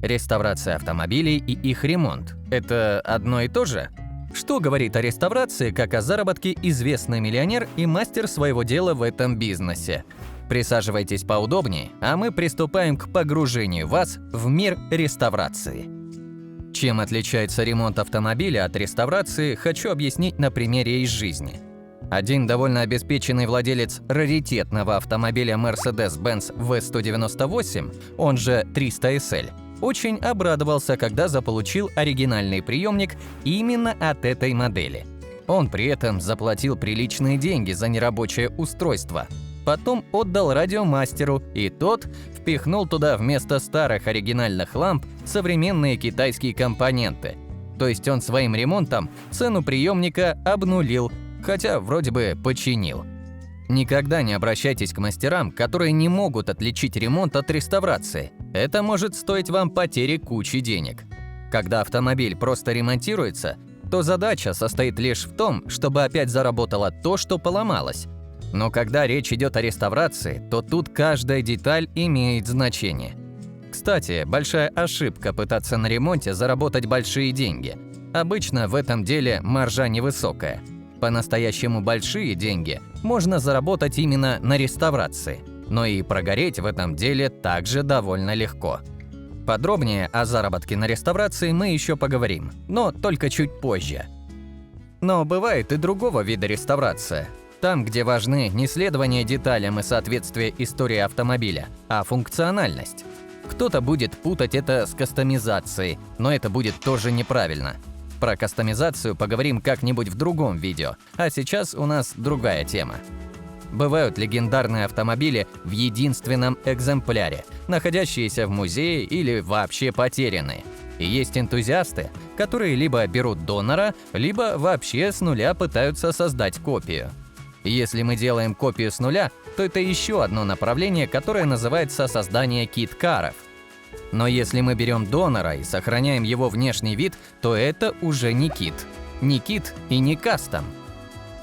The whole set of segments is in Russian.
Реставрация автомобилей и их ремонт – это одно и то же? Что говорит о реставрации, как о заработке известный миллионер и мастер своего дела в этом бизнесе? Присаживайтесь поудобней, а мы приступаем к погружению вас в мир реставрации. Чем отличается ремонт автомобиля от реставрации, хочу объяснить на примере из жизни. Один довольно обеспеченный владелец раритетного автомобиля Mercedes-Benz V198, он же 300 SL, очень обрадовался, когда заполучил оригинальный приемник именно от этой модели. Он при этом заплатил приличные деньги за нерабочее устройство. Потом отдал радиомастеру, и тот впихнул туда вместо старых оригинальных ламп современные китайские компоненты. То есть он своим ремонтом цену приемника обнулил, хотя вроде бы починил. Никогда не обращайтесь к мастерам, которые не могут отличить ремонт от реставрации. Это может стоить вам потери кучи денег. Когда автомобиль просто ремонтируется, то задача состоит лишь в том, чтобы опять заработало то, что поломалось. Но когда речь идет о реставрации, то тут каждая деталь имеет значение. Кстати, большая ошибка пытаться на ремонте заработать большие деньги. Обычно в этом деле маржа невысокая. По-настоящему большие деньги можно заработать именно на реставрации, но и прогореть в этом деле также довольно легко. Подробнее о заработке на реставрации мы еще поговорим, но только чуть позже. Но бывает и другого вида реставрация. Там, где важны не следование деталям и соответствие истории автомобиля, а функциональность. Кто-то будет путать это с кастомизацией, но это будет тоже неправильно. Про кастомизацию поговорим как-нибудь в другом видео, а сейчас у нас другая тема. Бывают легендарные автомобили в единственном экземпляре, находящиеся в музее или вообще потерянные. И есть энтузиасты, которые либо берут донора, либо вообще с нуля пытаются создать копию. Если мы делаем копию с нуля, то это еще одно направление, которое называется создание кит-каров. Но если мы берем донора и сохраняем его внешний вид, то это уже не кит. Не кит и не кастом.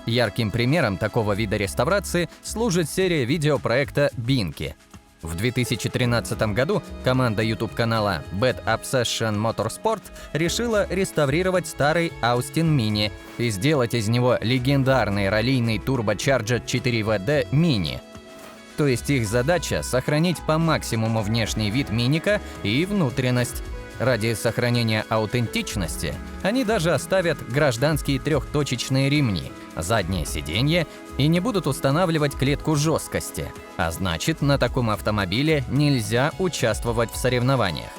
Ярким примером такого вида реставрации служит серия видео проекта Binky. В 2013 году команда YouTube-канала Bad Obsession Motorsport решила реставрировать старый Austin Mini и сделать из него легендарный раллийный Turbocharged 4WD Mini. То есть их задача – сохранить по максимуму внешний вид миника и внутренность. Ради сохранения аутентичности они даже оставят гражданские трехточечные ремни, заднее сиденье и не будут устанавливать клетку жесткости. А значит, на таком автомобиле нельзя участвовать в соревнованиях.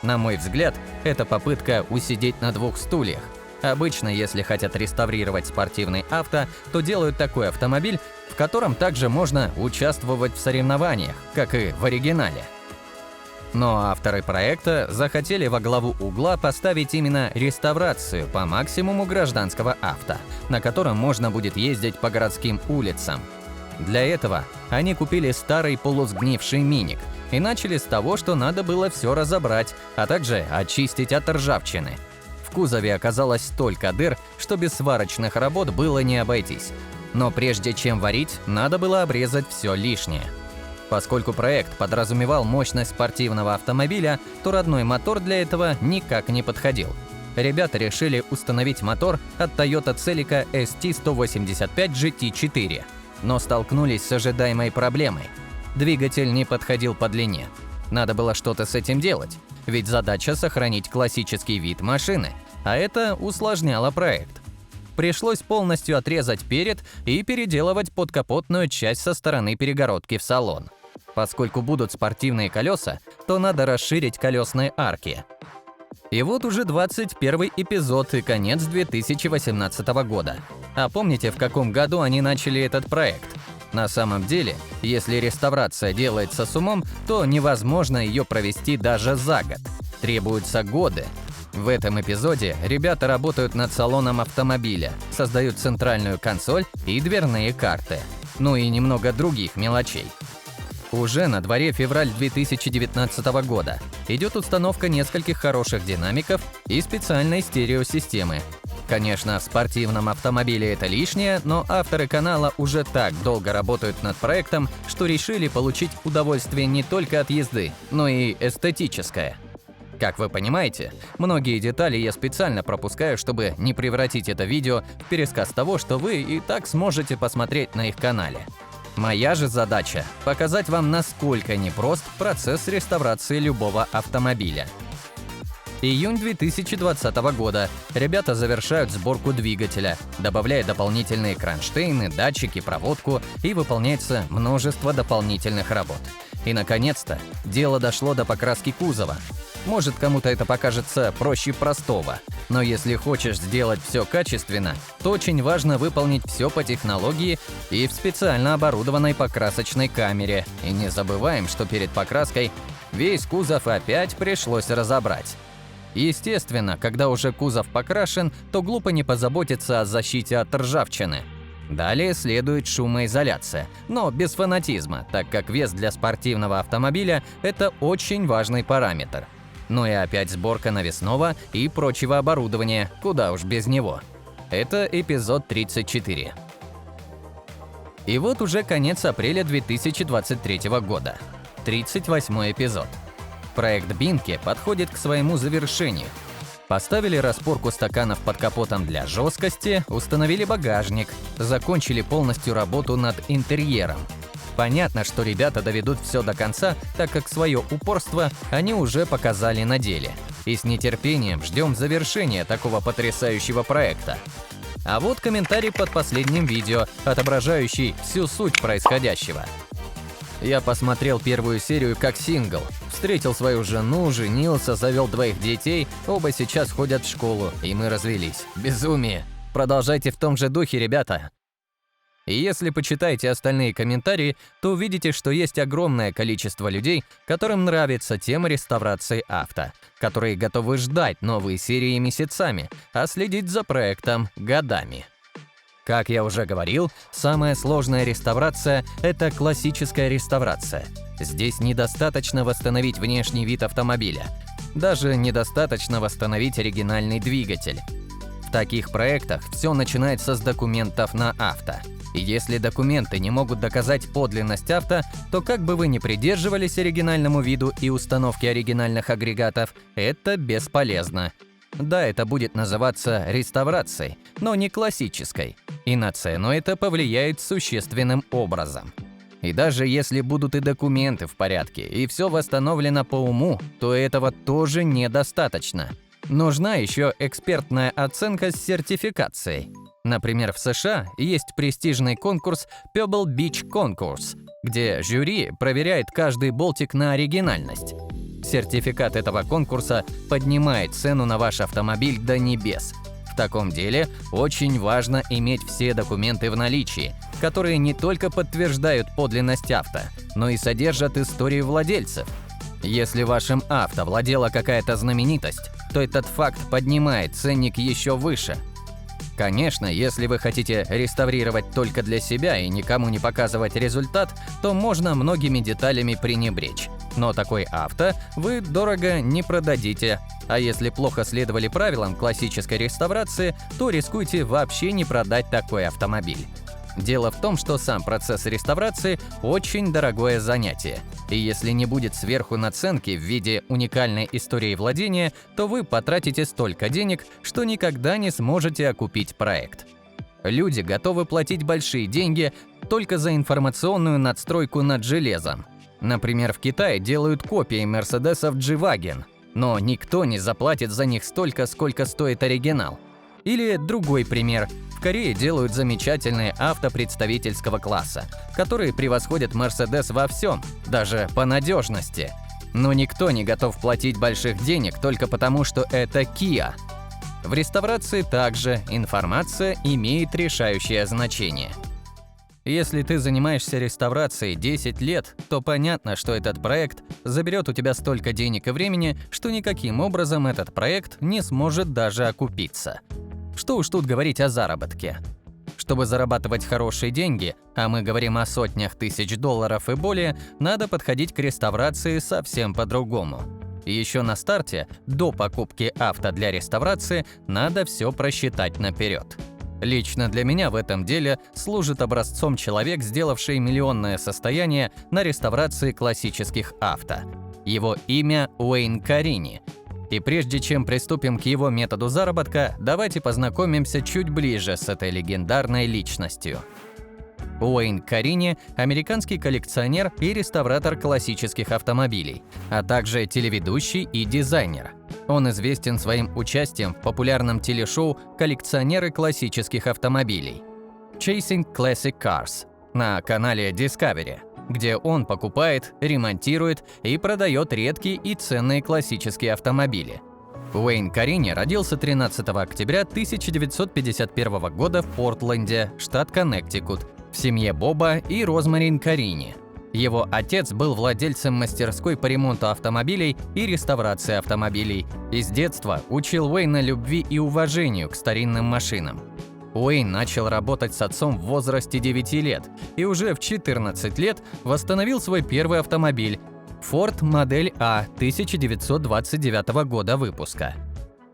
На мой взгляд, это попытка усидеть на двух стульях. Обычно, если хотят реставрировать спортивный авто, то делают такой автомобиль, в котором также можно участвовать в соревнованиях, как и в оригинале. Но авторы проекта захотели во главу угла поставить именно реставрацию по максимуму гражданского авто, на котором можно будет ездить по городским улицам. Для этого они купили старый полусгнивший миник и начали с того, что надо было все разобрать, а также очистить от ржавчины. В кузове оказалось столько дыр, что без сварочных работ было не обойтись. Но прежде чем варить, надо было обрезать все лишнее. Поскольку проект подразумевал мощность спортивного автомобиля, то родной мотор для этого никак не подходил. Ребята решили установить мотор от Toyota Celica ST185 GT4, но столкнулись с ожидаемой проблемой. Двигатель не подходил по длине. Надо было что-то с этим делать, ведь задача сохранить классический вид машины, а это усложняло проект. Пришлось полностью отрезать перед и переделывать подкапотную часть со стороны перегородки в салон. Поскольку будут спортивные колеса, то надо расширить колесные арки. И вот уже 21 эпизод и конец 2018 года. А помните, в каком году они начали этот проект? На самом деле, если реставрация делается с умом, то невозможно ее провести даже за год. Требуются годы. В этом эпизоде ребята работают над салоном автомобиля, создают центральную консоль и дверные карты. Ну и немного других мелочей. Уже на дворе февраль 2019 года. Идет установка нескольких хороших динамиков и специальной стереосистемы. Конечно, в спортивном автомобиле это лишнее, но авторы канала уже так долго работают над проектом, что решили получить удовольствие не только от езды, но и эстетическое. Как вы понимаете, многие детали я специально пропускаю, чтобы не превратить это видео в пересказ того, что вы и так сможете посмотреть на их канале. Моя же задача – показать вам, насколько непрост процесс реставрации любого автомобиля. Июнь 2020 года. Ребята завершают сборку двигателя, добавляя дополнительные кронштейны, датчики, проводку, и выполняется множество дополнительных работ. И, наконец-то, дело дошло до покраски кузова. Может, кому-то это покажется проще простого, но если хочешь сделать все качественно, то очень важно выполнить все по технологии и в специально оборудованной покрасочной камере. И не забываем, что перед покраской весь кузов опять пришлось разобрать. Естественно, когда уже кузов покрашен, то глупо не позаботиться о защите от ржавчины. Далее следует шумоизоляция, но без фанатизма, так как вес для спортивного автомобиля – это очень важный параметр. Ну и опять сборка навесного и прочего оборудования, куда уж без него. Это эпизод 34. И вот уже конец апреля 2023 года. 38-й эпизод. Проект Binky подходит к своему завершению. Поставили распорку стаканов под капотом для жесткости, установили багажник, закончили полностью работу над интерьером. Понятно, что ребята доведут все до конца, так как свое упорство они уже показали на деле. И с нетерпением ждем завершения такого потрясающего проекта. А вот комментарий под последним видео, отображающий всю суть происходящего. Я посмотрел первую серию как сингл. Встретил свою жену, женился, завел 2 детей, оба сейчас ходят в школу, и мы развелись. Безумие. Продолжайте в том же духе, ребята. И если почитаете остальные комментарии, то увидите, что есть огромное количество людей, которым нравится тема реставрации авто, которые готовы ждать новые серии месяцами, а следить за проектом годами. Как я уже говорил, самая сложная реставрация – это классическая реставрация. Здесь недостаточно восстановить внешний вид автомобиля. Даже недостаточно восстановить оригинальный двигатель. В таких проектах все начинается с документов на авто. И если документы не могут доказать подлинность авто, то как бы вы ни придерживались оригинальному виду и установке оригинальных агрегатов, это бесполезно. Да, это будет называться реставрацией, но не классической. И на цену это повлияет существенным образом. И даже если будут и документы в порядке, и все восстановлено по уму, то этого тоже недостаточно. Нужна еще экспертная оценка с сертификацией. Например, в США есть престижный конкурс Pebble Beach Concourse, где жюри проверяет каждый болтик на оригинальность. Сертификат этого конкурса поднимает цену на ваш автомобиль до небес. В таком деле очень важно иметь все документы в наличии, которые не только подтверждают подлинность авто, но и содержат историю владельцев. Если вашим авто владела какая-то знаменитость, то этот факт поднимает ценник еще выше. Конечно, если вы хотите реставрировать только для себя и никому не показывать результат, то можно многими деталями пренебречь. Но такой авто вы дорого не продадите. А если плохо следовали правилам классической реставрации, то рискуете вообще не продать такой автомобиль. Дело в том, что сам процесс реставрации очень дорогое занятие. И если не будет сверху наценки в виде уникальной истории владения, то вы потратите столько денег, что никогда не сможете окупить проект. Люди готовы платить большие деньги только за информационную надстройку над железом. Например, в Китае делают копии мерседесов G-Wagen, но никто не заплатит за них столько, сколько стоит оригинал. Или другой пример. В Корее делают замечательные авто представительского класса, которые превосходят Mercedes во всем, даже по надежности. Но никто не готов платить больших денег только потому, что это Kia. В реставрации также информация имеет решающее значение. Если ты занимаешься реставрацией 10 лет, то понятно, что этот проект заберет у тебя столько денег и времени, что никаким образом этот проект не сможет даже окупиться. Что уж тут говорить о заработке. Чтобы зарабатывать хорошие деньги, а мы говорим о сотнях тысяч долларов и более, надо подходить к реставрации совсем по-другому. И еще на старте, до покупки авто для реставрации, надо все просчитать наперед. Лично для меня в этом деле служит образцом человек, сделавший миллионное состояние на реставрации классических авто. Его имя Уэйн Карини. И прежде чем приступим к его методу заработка, давайте познакомимся чуть ближе с этой легендарной личностью. Уэйн Карини – американский коллекционер и реставратор классических автомобилей, а также телеведущий и дизайнер. Он известен своим участием в популярном телешоу «Коллекционеры классических автомобилей» Chasing Classic Cars на канале Discovery, где он покупает, ремонтирует и продает редкие и ценные классические автомобили. Уэйн Карини родился 13 октября 1951 года в Портленде, штат Коннектикут, в семье Боба и Розмарин Карини. Его отец был владельцем мастерской по ремонту автомобилей и реставрации автомобилей и с детства учил Уэйна любви и уважению к старинным машинам. Уэйн начал работать с отцом в возрасте 9 лет и уже в 14 лет восстановил свой первый автомобиль – Ford модель А 1929 года выпуска.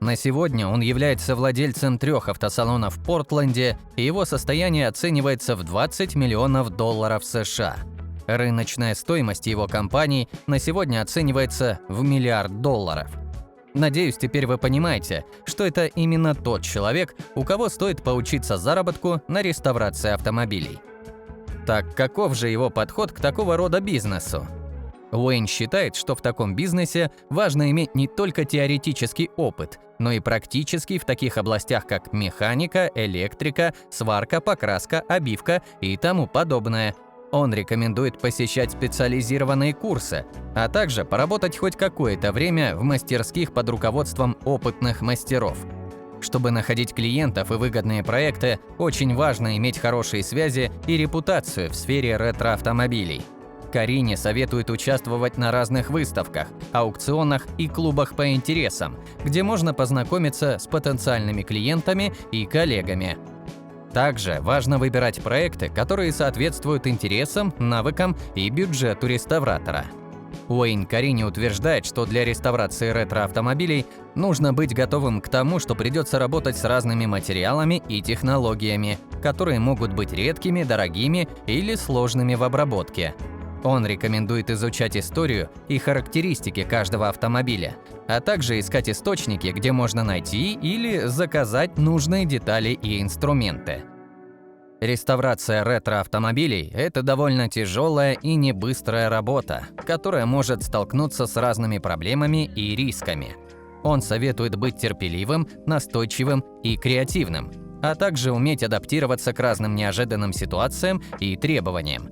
На сегодня он является владельцем 3 автосалонов в Портленде, и его состояние оценивается в $20 миллионов США. Рыночная стоимость его компании на сегодня оценивается в $1 миллиард. Надеюсь, теперь вы понимаете, что это именно тот человек, у кого стоит поучиться заработку на реставрации автомобилей. Так каков же его подход к такого рода бизнесу? Уэйн считает, что в таком бизнесе важно иметь не только теоретический опыт, но и практический в таких областях, как механика, электрика, сварка, покраска, обивка и тому подобное. Он рекомендует посещать специализированные курсы, а также поработать хоть какое-то время в мастерских под руководством опытных мастеров. Чтобы находить клиентов и выгодные проекты, очень важно иметь хорошие связи и репутацию в сфере ретро-автомобилей. Карини советует участвовать на разных выставках, аукционах и клубах по интересам, где можно познакомиться с потенциальными клиентами и коллегами. Также важно выбирать проекты, которые соответствуют интересам, навыкам и бюджету реставратора. Уэйн Карини утверждает, что для реставрации ретро-автомобилей нужно быть готовым к тому, что придется работать с разными материалами и технологиями, которые могут быть редкими, дорогими или сложными в обработке. Он рекомендует изучать историю и характеристики каждого автомобиля, а также искать источники, где можно найти или заказать нужные детали и инструменты. Реставрация ретро-автомобилей – это довольно тяжелая и небыстрая работа, которая может столкнуться с разными проблемами и рисками. Он советует быть терпеливым, настойчивым и креативным, а также уметь адаптироваться к разным неожиданным ситуациям и требованиям.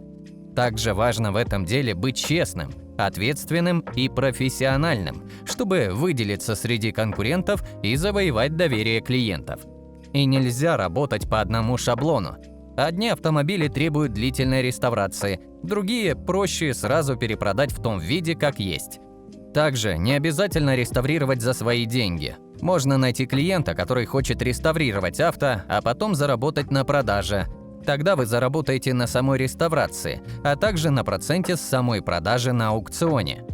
Также важно в этом деле быть честным, ответственным и профессиональным, чтобы выделиться среди конкурентов и завоевать доверие клиентов. И нельзя работать по одному шаблону. Одни автомобили требуют длительной реставрации, другие проще сразу перепродать в том виде, как есть. Также не обязательно реставрировать за свои деньги. Можно найти клиента, который хочет реставрировать авто, а потом заработать на продаже. Тогда вы заработаете на самой реставрации, а также на проценте с самой продажи на аукционе.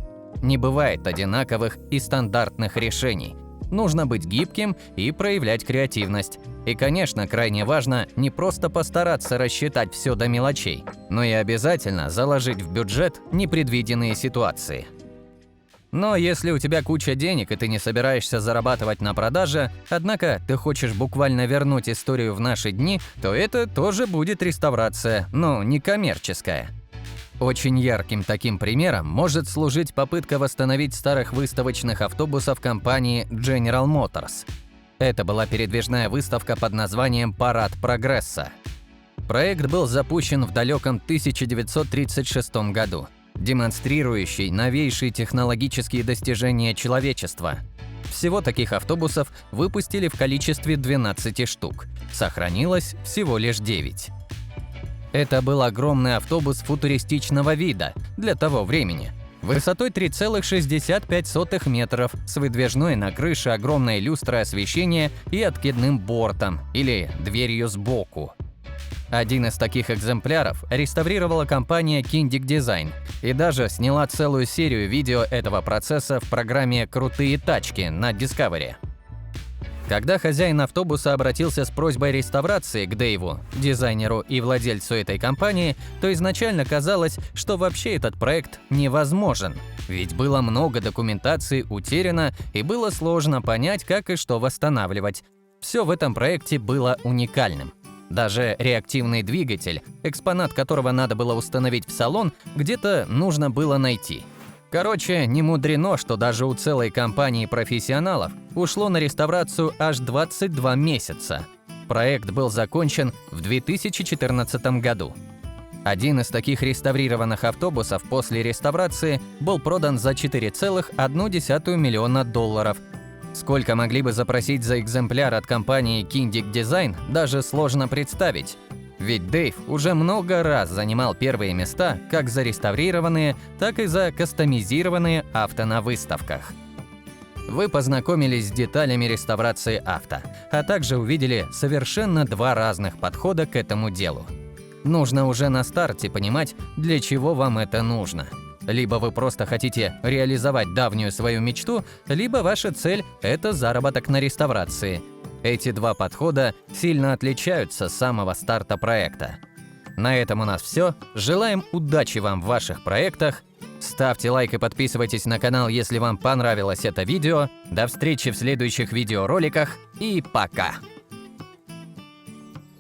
Не бывает одинаковых и стандартных решений. Нужно быть гибким и проявлять креативность. И, конечно, крайне важно не просто постараться рассчитать все до мелочей, но и обязательно заложить в бюджет непредвиденные ситуации. Но если у тебя куча денег и ты не собираешься зарабатывать на продаже, однако ты хочешь буквально вернуть историю в наши дни, то это тоже будет реставрация, но не коммерческая. Очень ярким таким примером может служить попытка восстановить старых выставочных автобусов компании General Motors. Это была передвижная выставка под названием «Парад прогресса». Проект был запущен в далеком 1936 году, демонстрирующий новейшие технологические достижения человечества. Всего таких автобусов выпустили в количестве 12 штук, сохранилось всего лишь 9. Это был огромный автобус футуристичного вида для того времени, высотой 3,65 метров, с выдвижной на крыше огромной люстрой освещения и откидным бортом или дверью сбоку. Один из таких экземпляров реставрировала компания Kindig Design и даже сняла целую серию видео этого процесса в программе «Крутые тачки» на Discovery. Когда хозяин автобуса обратился с просьбой реставрации к Дэйву, дизайнеру и владельцу этой компании, то изначально казалось, что вообще этот проект невозможен. Ведь было много документации утеряно и было сложно понять, как и что восстанавливать. Все в этом проекте было уникальным. Даже реактивный двигатель, экспонат которого надо было установить в салон, где-то нужно было найти. Короче, не мудрено, что даже у целой компании профессионалов ушло на реставрацию аж 22 месяца. Проект был закончен в 2014 году. Один из таких реставрированных автобусов после реставрации был продан за $4,1 миллиона. Сколько могли бы запросить за экземпляр от компании Kindic Design, даже сложно представить. Ведь Дэйв уже много раз занимал первые места как за реставрированные, так и за кастомизированные авто на выставках. Вы познакомились с деталями реставрации авто, а также увидели совершенно два разных подхода к этому делу. Нужно уже на старте понимать, для чего вам это нужно. Либо вы просто хотите реализовать давнюю свою мечту, либо ваша цель – это заработок на реставрации. Эти два подхода сильно отличаются с самого старта проекта. На этом у нас все. Желаем удачи вам в ваших проектах. Ставьте лайк и подписывайтесь на канал, если вам понравилось это видео. До встречи в следующих видеороликах и пока!